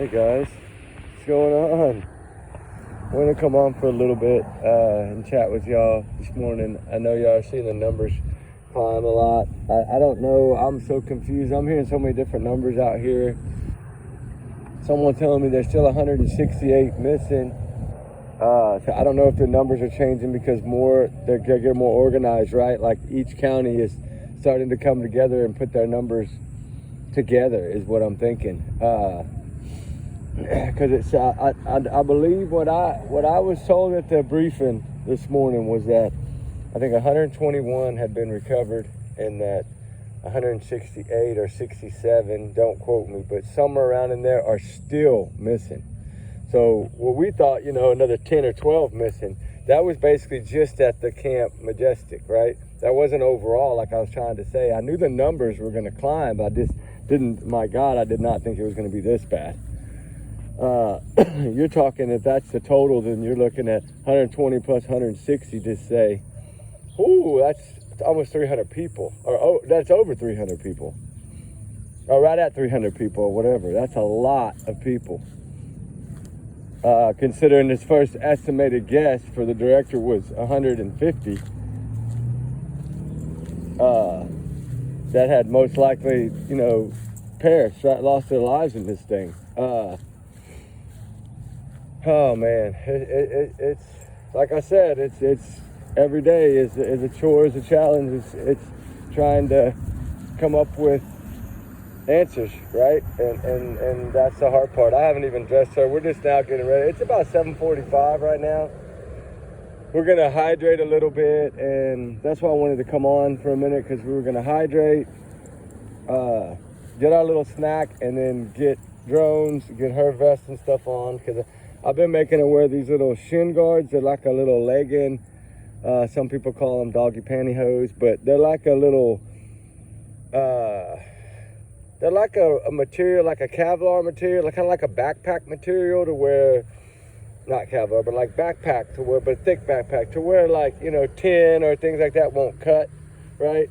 Hey guys, what's going on? I want to come on for a little bit and chat with y'all this morning. I know y'all are seeing the numbers climb a lot. I don't know. I'm so confused. I'm hearing so many different numbers out here. Someone telling me there's still 168 missing. So I don't know if the numbers are changing because they're getting more organized, right? Like each county is starting to come together and put their numbers together is what I'm thinking. Because it's I believe what I was told at the briefing this morning was that I think 121 had been recovered and that 168 or 67, don't quote me, but somewhere around in there are still missing. So what we thought, another 10 or 12 missing, that was basically just at the Camp Majestic, right? That wasn't overall, like I was trying to say. I knew the numbers were going to climb, but I just didn't, my God, I did not think it was going to be this bad. You're talking, if that's the total, then you're looking at 120 plus 160, just say, ooh, that's almost 300 people, or that's over 300 people, or right at 300 people, or whatever. That's a lot of people. Considering this first estimated guess for the director was 150, that had most likely, perished, right, lost their lives in this thing. Oh man, it's like I said, it's every day is a chore, is a challenge. It's trying to come up with answers, right? And that's the hard part. I haven't even dressed her. We're just now getting ready. It's about 7:45 right now. We're gonna hydrate a little bit, and that's why I wanted to come on for a minute, because we were gonna hydrate, get our little snack, and then get drones, get her vest and stuff on, because I've been making her wear these little shin guards. They're like a little legging. Some people call them doggy pantyhose, but they're like a little, they're like a material, like a Kevlar material, kind of like a backpack material to wear, not Kevlar, but like backpack to wear, but thick backpack to wear, like, tin or things like that won't cut, right?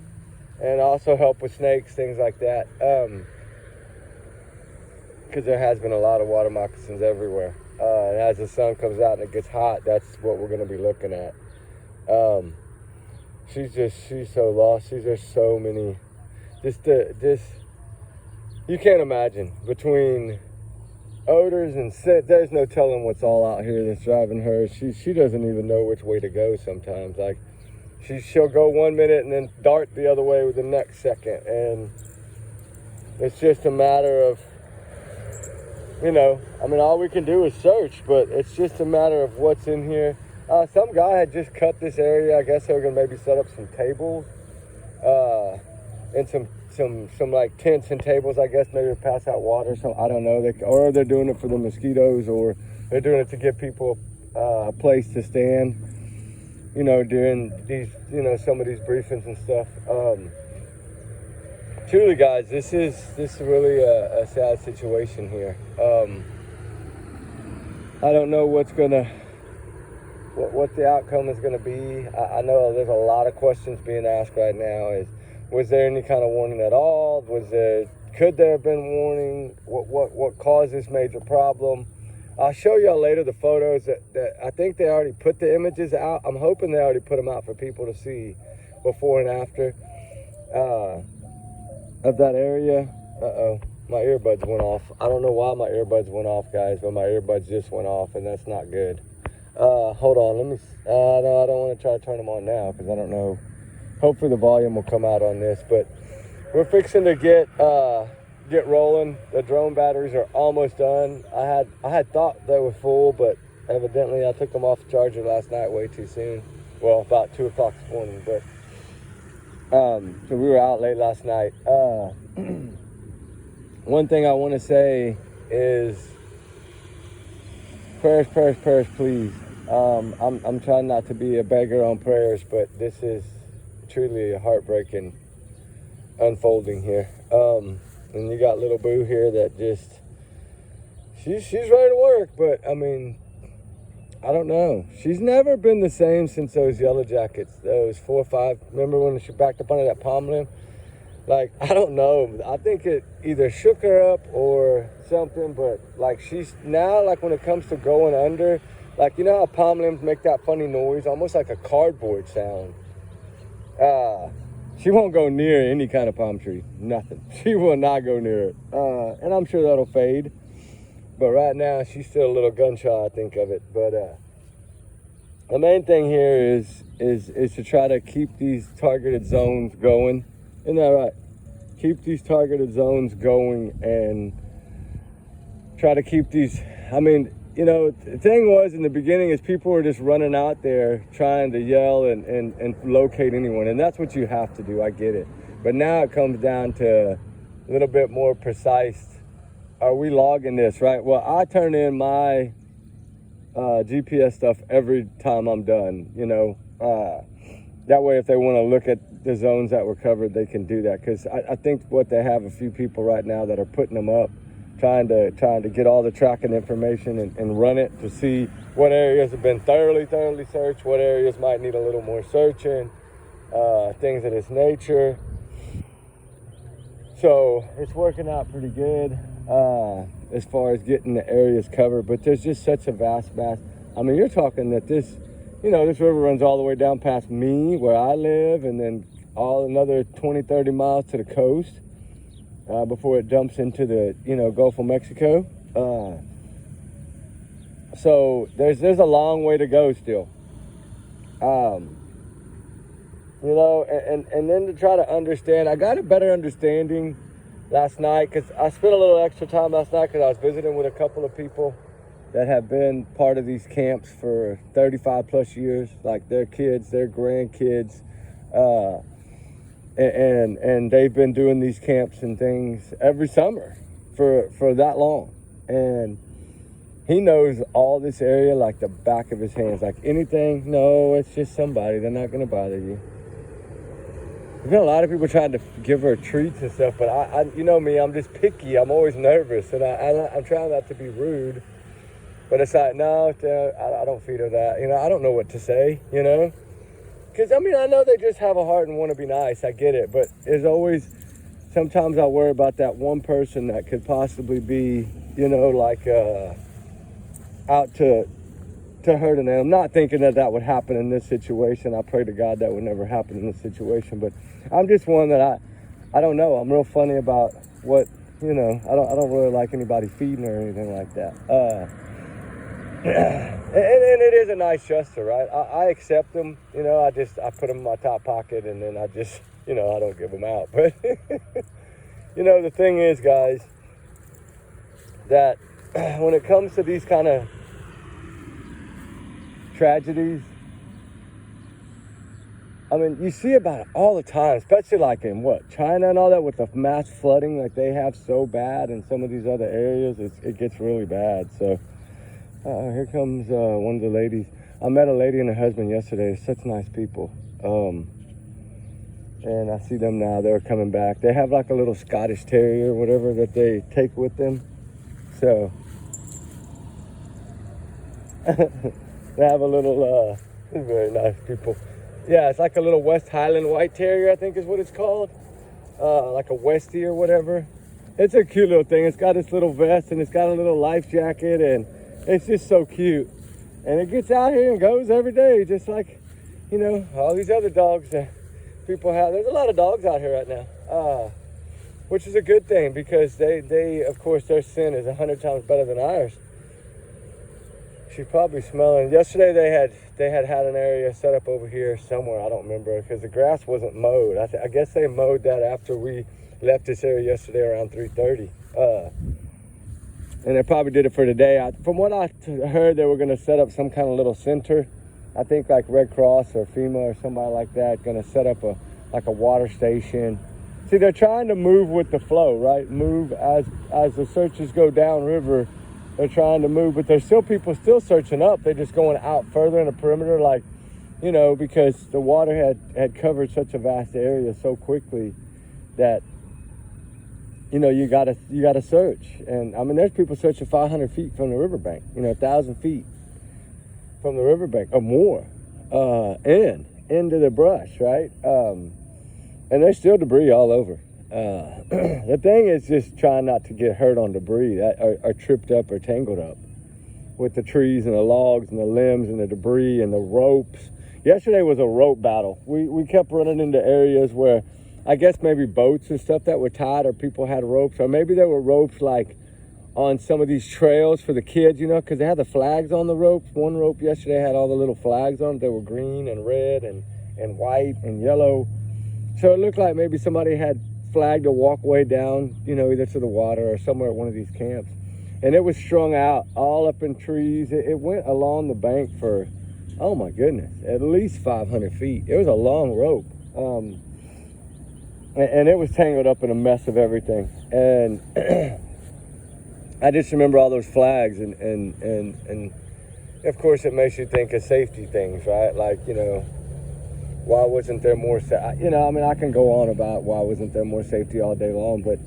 And also help with snakes, things like that. Because there has been a lot of water moccasins everywhere. And as the sun comes out and it gets hot, that's what we're going to be looking at. She's so lost. There's so many, you can't imagine, between odors and scent, there's no telling what's all out here that's driving her. She doesn't even know which way to go sometimes. Like, she'll go 1 minute and then dart the other way with the next second. And it's just a matter of, all we can do is search, but it's just a matter of what's in here. Some guy had just cut this area. I guess they were gonna maybe set up some tables, and some like tents and tables, I guess, maybe to pass out water. So I don't know. Or they're doing it for the mosquitoes, or they're doing it to give people a place to stand, during these, some of these briefings and stuff. Truly, guys, this is really a sad situation here. I don't know what the outcome is gonna be. I know there's a lot of questions being asked right now. Was there any kind of warning at all? Could there have been warning? What caused this major problem? I'll show y'all later the photos that I think they already put the images out. I'm hoping they already put them out for people to see before and after. Of that area. My earbuds went off. I don't know why my earbuds went off, guys, but my earbuds just went off, and that's not good. Hold on, let me, no, I don't want to try to turn them on now, because I don't know. Hopefully the volume will come out on this, but we're fixing to get rolling. The drone batteries are almost done. I had thought they were full, but evidently I took them off the charger last night way too soon. Well, about 2 o'clock this morning, but so we were out late last night. One thing I want to say is prayers, please. I'm trying not to be a beggar on prayers, but this is truly a heartbreaking unfolding here. And you got little Boo here that just, she's ready to work, but I don't know. She's never been the same since those yellow jackets, those 4 or 5. Remember when she backed up under that palm limb? like, I don't know. I think it either shook her up or something, but like she's now, like when it comes to going under, like, you know how palm limbs make that funny noise, almost like a cardboard sound. She won't go near any kind of palm tree, nothing. She will not go near it. And I'm sure that'll fade. But right now, she's still a little gun shy, I think of it. But the main thing here is to try to keep these targeted zones going. Isn't that right? Keep these targeted zones going and try to keep these, I mean, you know, the thing was in the beginning is people were just running out there trying to yell and locate anyone. And that's what you have to do, I get it. But now it comes down to a little bit more precise. Are we logging this, right? Well, I turn in my GPS stuff every time I'm done, you know. That way, if they want to look at the zones that were covered, they can do that. Because I think what they have a few people right now that are putting them up, trying to get all the tracking information and run it to see what areas have been thoroughly searched, what areas might need a little more searching, things of this nature. So it's working out pretty good as far as getting the areas covered. But there's just such a vast. I mean, you're talking that this river runs all the way down past me, where I live, and then all another 20, 30 miles to the coast before it dumps into the, Gulf of Mexico. So there's a long way to go still. And then to try to understand, I got a better understanding last night because I spent a little extra time last night because I was visiting with a couple of people that have been part of these camps for 35 plus years, like their kids, their grandkids, and they've been doing these camps and things every summer for that long. And he knows all this area like the back of his hands. Like anything, no, it's just somebody. They're not going to bother you. There's been a lot of people trying to give her treats and stuff, but I you know me, I'm just picky. I'm always nervous, and I'm trying not to be rude. But it's like, no, I don't feed her that. I don't know what to say, Because, I know they just have a heart and want to be nice. I get it. But there's always, sometimes I worry about that one person that could possibly be, out to hurt an animal. I'm not thinking that would happen in this situation. I pray to God that would never happen in this situation. But I'm just one that I don't know. I'm real funny about what, I don't really like anybody feeding her or anything like that. And it is a nice gesture, right? I accept them, I put them in my top pocket and then I just, I don't give them out. But, the thing is, guys, that when it comes to these kind of tragedies, you see about it all the time, especially like in China and all that with the mass flooding like they have so bad in some of these other areas, it gets really bad. So, here comes one of the ladies. I met a lady and her husband yesterday. Such nice people. And I see them now. They're coming back. They have like a little Scottish Terrier or whatever that they take with them. So they have a little, very nice people. Yeah, it's like a little West Highland White Terrier, I think is what it's called. Like a Westie or whatever. It's a cute little thing. It's got its little vest and it's got a little life jacket and it's just so cute. And it gets out here and goes every day, just like, all these other dogs that people have. There's a lot of dogs out here right now, which is a good thing because they of course, their scent is 100 times better than ours. She's probably smelling. Yesterday they had an area set up over here somewhere. I don't remember because the grass wasn't mowed. I guess they mowed that after we left this area yesterday around 3:30. And they probably did it for today. From what I heard, they were going to set up some kind of little center. I think like Red Cross or FEMA or somebody like that going to set up a water station. See, they're trying to move with the flow, right? Move as the searches go downriver. They're trying to move, but there's still people still searching up. They're just going out further in the perimeter, like, because the water had covered such a vast area so quickly that, you gotta search. And there's people searching 500 feet from the riverbank, 1,000 feet from the riverbank or more, into the brush, right? And there's still debris all over. The thing is just trying not to get hurt on debris that are tripped up or tangled up with the trees and the logs and the limbs and the debris and the ropes. Yesterday was a rope battle. We kept running into areas where I guess maybe boats and stuff that were tied, or people had ropes, or maybe there were ropes like on some of these trails for the kids, you know, because they had the flags on the ropes. One rope yesterday had all the little flags on it. They were green and red and white and yellow. So it looked like maybe somebody had flagged a walkway down, you know, either to the water or somewhere at one of these camps. And it was strung out all up in trees. It went along the bank for, oh my goodness, at least 500 feet. It was a long rope. And it was tangled up in a mess of everything. And I just remember all those flags, and of course it makes you think of safety things, right? Like, you know, why wasn't there more, you know, I mean, I can go on about why wasn't there more safety all day long, but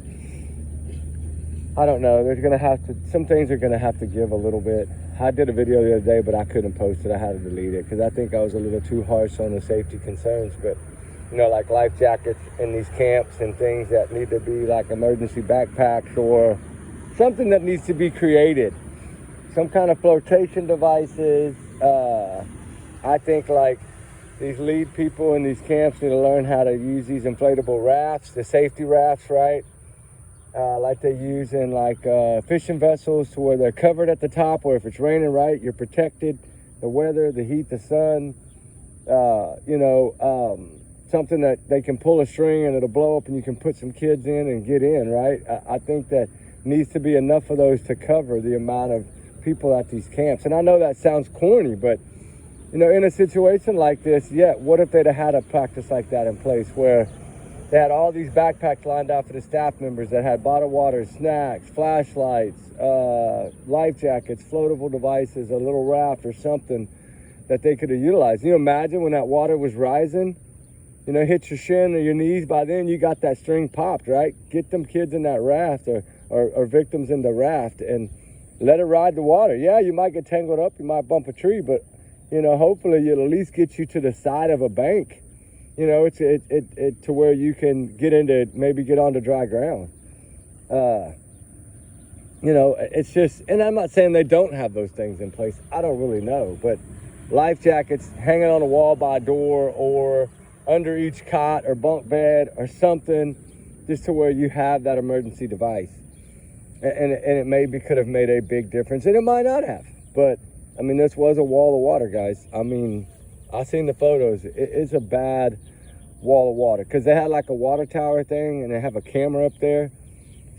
I don't know. There's going to have to, some things are going to have to give a little bit. I did a video the other day, but I couldn't post it. I had to delete it because I think I was a little too harsh on the safety concerns. But, you know, like life jackets in these camps and things that need to be like emergency backpacks, or something that needs to be created. Some kind of flotation devices. I think like these lead people in these camps need to learn how to use these inflatable rafts, the safety rafts, right? Like they use in like fishing vessels, to where they're covered at the top, or if it's raining, right, you're protected. The weather, the heat, the sun, you know, something that they can pull a string and it'll blow up and you can put some kids in and get in, right? I think that needs to be enough of those to cover the amount of people at these camps. And I know that sounds corny, but, you know, in a situation like this, yeah, what if they'd have had a practice like that in place, where they had all these backpacks lined out for the staff members that had bottled water, snacks, flashlights, life jackets, floatable devices, a little raft or something that they could have utilized. You imagine when that water was rising, you know, hit your shin or your knees, by then you got that string popped, right? Get them kids in that raft, or victims in the raft, and let it ride the water. Yeah, you might get tangled up, you might bump a tree, but, you know, hopefully it'll at least get you to the side of a bank. You know, it's to where you can get into, maybe get onto dry ground. You know, it's just, and I'm not saying they don't have those things in place. I don't really know, but life jackets hanging on a wall by a door, or under each cot or bunk bed or something, just to where you have that emergency device. And it maybe could have made a big difference, and it might not have. But, I mean, this was a wall of water, guys. I mean, I seen the photos. It's a bad wall of water, because they had like a water tower thing, and they have a camera up there.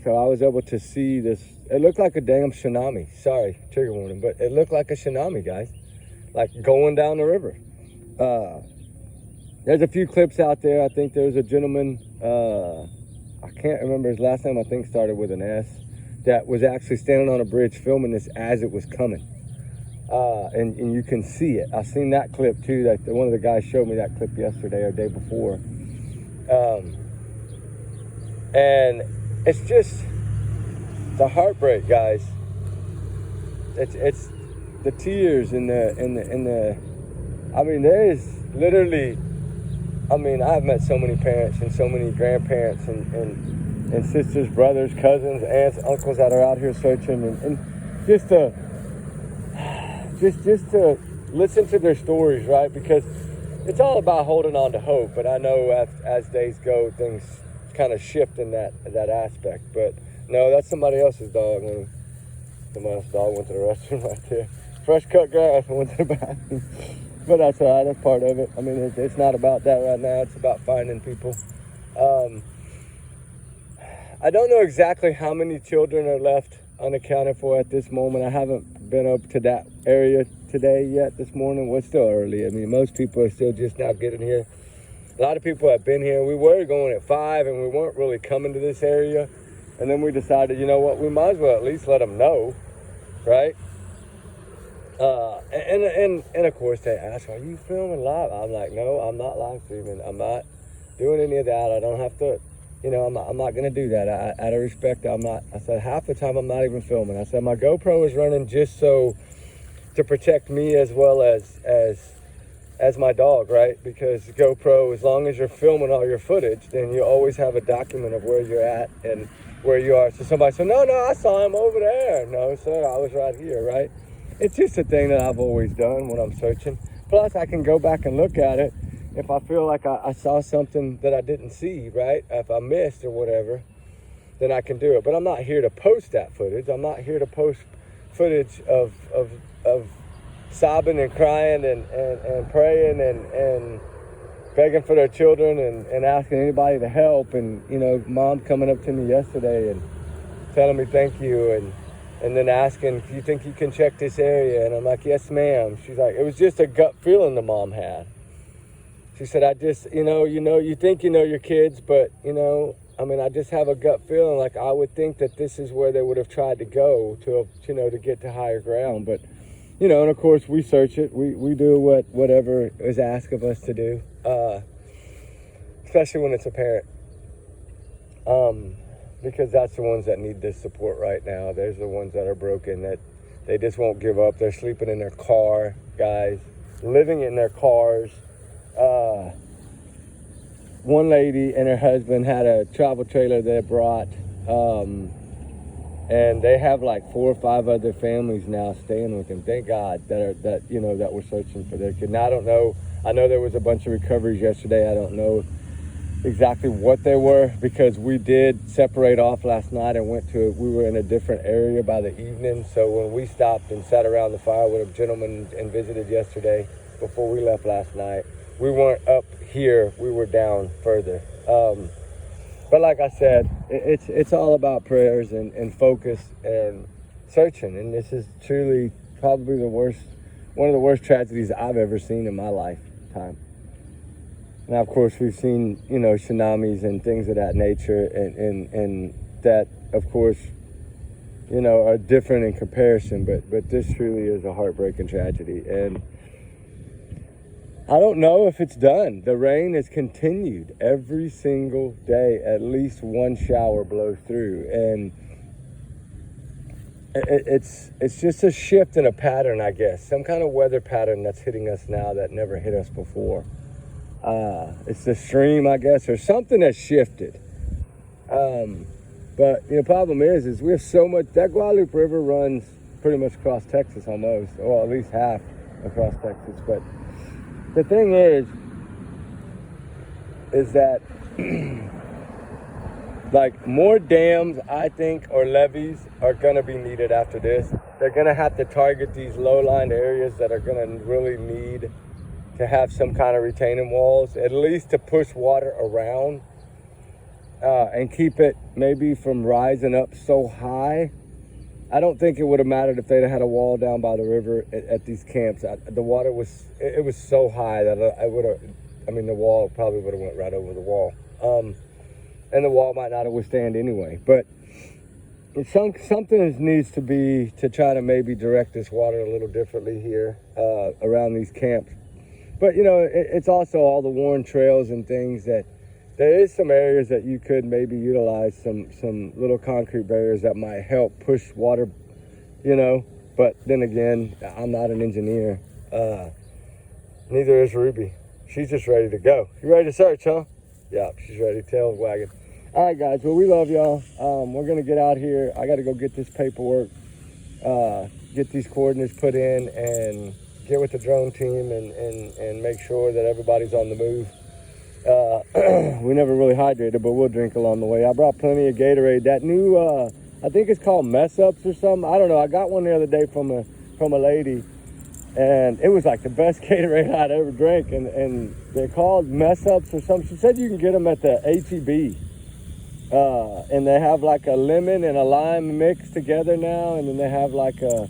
So I was able to see this. It looked like a damn tsunami. Sorry, trigger warning, but it looked like a tsunami, guys. Like going down the river. There's a few clips out there. I think there's a gentleman, I can't remember his last name, I think started with an S, that was actually standing on a bridge filming this as it was coming. And you can see it. I've seen that clip too. That one of the guys showed me that clip yesterday or day before. And it's just the heartbreak, guys. It's the tears and the. I mean, there is literally. I mean, I've met so many parents and so many grandparents and sisters, brothers, cousins, aunts, uncles that are out here searching, and just to listen to their stories, right? Because it's all about holding on to hope. But I know as days go, things kind of shift in that aspect. But no, that's somebody else's dog. Somebody else's dog went to the restroom right there. Fresh cut grass and went to the bathroom. But that's all right. That's part of it. I mean, it's not about that right now. It's about finding people. I don't know exactly how many children are left unaccounted for at this moment. I haven't been up to that area today yet this morning. Well, it's still early. I mean, most people are still just now getting here. A lot of people have been here. We were going at 5 and we weren't really coming to this area. And then we decided, you know what, we might as well at least let them know, right? And of course they ask, are you filming live? I'm like, no, I'm not live streaming. I'm not doing any of that. I don't have to, you know, I'm not going to do that. Out of respect, I'm not. I said half the time I'm not even filming. I said my GoPro is running just so to protect me as well as as my dog, right? Because GoPro, as long as you're filming all your footage, then you always have a document of where you're at and where you are. So somebody said, no, I saw him over there. No, sir, I was right here, right? It's just a thing that I've always done when I'm searching. Plus, I can go back and look at it if I feel like I saw something that I didn't see, right? If I missed or whatever, then I can do it. But I'm not here to post that footage. I'm not here to post footage of sobbing and crying and praying and begging for their children and asking anybody to help. And, you know, mom coming up to me yesterday and telling me thank you and then asking, do you think you can check this area? And I'm like, yes, ma'am. She's like, it was just a gut feeling the mom had. She said, I just, you think you know your kids, but, I just have a gut feeling like I would think that this is where they would have tried to go to get to higher ground. But, and of course we search it. We do whatever is asked of us to do, especially when it's a parent. Because that's the ones that need this support right now. There's the ones that are broken, that they just won't give up. They're sleeping in their car, guys, living in their cars. One lady and her husband had a travel trailer they brought, and they have like 4 or 5 other families now staying with them. Thank God that we're searching for their kid. Now I don't know. I know there was a bunch of recoveries yesterday. I don't know exactly what they were, because we did separate off last night and we were in a different area by the evening. So when we stopped and sat around the fire with a gentleman and visited yesterday before we left last night, we weren't up here, we were down further. But like I said, it's all about prayers and focus and searching. And this is truly probably one of the worst tragedies I've ever seen in my lifetime. Now, of course, we've seen, tsunamis and things of that nature, and that, of course, are different in comparison, but this truly is a heartbreaking tragedy. And I don't know if it's done. The rain has continued every single day. At least one shower blows through, and it's just a shift in a pattern, I guess. Some kind of weather pattern that's hitting us now that never hit us before. It's the stream, I guess, or something that's shifted. But the problem is we have so much. That Guadalupe River runs pretty much across Texas almost, or at least half across Texas. But the thing is that like more dams, I think, or levees are gonna be needed after this. They're gonna have to target these low-lying areas that are gonna really need to have some kind of retaining walls, at least to push water around and keep it maybe from rising up so high. I don't think it would have mattered if they'd had a wall down by the river at these camps. The water was so high that the wall probably would have went right over the wall. And the wall might not have withstand anyway. But something needs to be to try to maybe direct this water a little differently here around these camps. But, it's also all the worn trails and things that there is some areas that you could maybe utilize some little concrete barriers that might help push water, But then again, I'm not an engineer. Neither is Ruby. She's just ready to go. You ready to search, huh? Yeah, she's ready. Tail wagging. All right, guys. Well, we love y'all. We're going to get out here. I got to go get this paperwork, get these coordinates put in, and get with the drone team and make sure that everybody's on the move. We never really hydrated, but we'll drink along the way. I brought plenty of Gatorade. That new, I think it's called Mess Ups or something. I don't know. I got one the other day from a lady, and it was like the best Gatorade I'd ever drank. And they're called Mess Ups or something. She said you can get them at the H-E-B. And they have like a lemon and a lime mixed together now, and then they have like a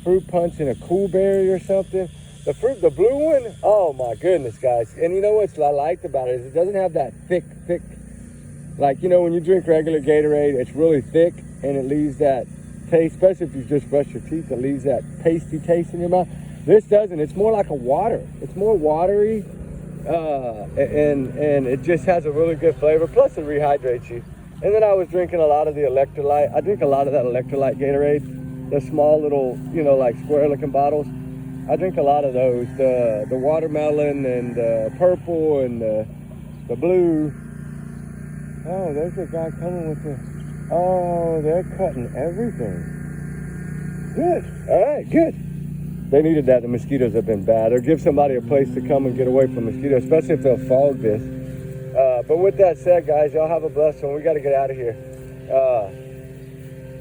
fruit punch and a cool berry or something. The blue one, oh my goodness, guys. And you know what I liked about it is it doesn't have that thick, like, when you drink regular Gatorade, it's really thick and it leaves that taste, especially if you just brush your teeth, it leaves that pasty taste in your mouth. This doesn't. It's more like a water. It's more watery, and it just has a really good flavor. Plus, it rehydrates you. And then I was drinking a lot of the electrolyte. I drink a lot of that electrolyte Gatorade, the small little, like square-looking bottles. I drink a lot of those. The watermelon and the purple and the blue. Oh, there's a guy coming with the... Oh, they're cutting everything. Good. All right, good. They needed that. The mosquitoes have been bad. Or give somebody a place to come and get away from mosquitoes, especially if they'll fog this. But with that said, guys, y'all have a blessed one. We got to get out of here.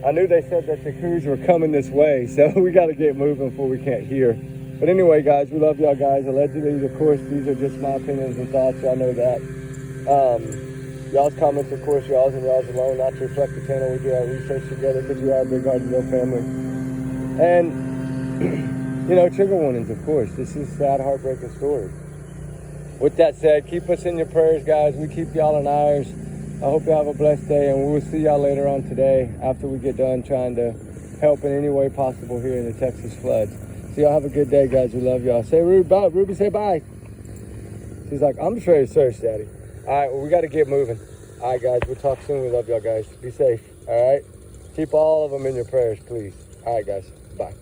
I knew they said that the crews were coming this way, so we got to get moving before we can't hear. But anyway, guys, we love y'all guys. Allegedly, of course, these are just my opinions and thoughts. Y'all know that. Y'all's comments, of course, y'all's and y'all's alone, not to reflect the channel. We do our research together because we are a big Hardeeville family. And, you know, trigger warnings, of course. This is sad, heartbreaking stories. With that said, keep us in your prayers, guys. We keep y'all in ours. I hope you have a blessed day, and we'll see y'all later on today after we get done trying to help in any way possible here in the Texas floods. So y'all have a good day, guys. We love y'all. Say Ruby, bye. Ruby, say bye. She's like, I'm just ready to search, Daddy. All right, well, we got to get moving. All right, guys, we'll talk soon. We love y'all, guys. Be safe, all right? Keep all of them in your prayers, please. All right, guys, bye.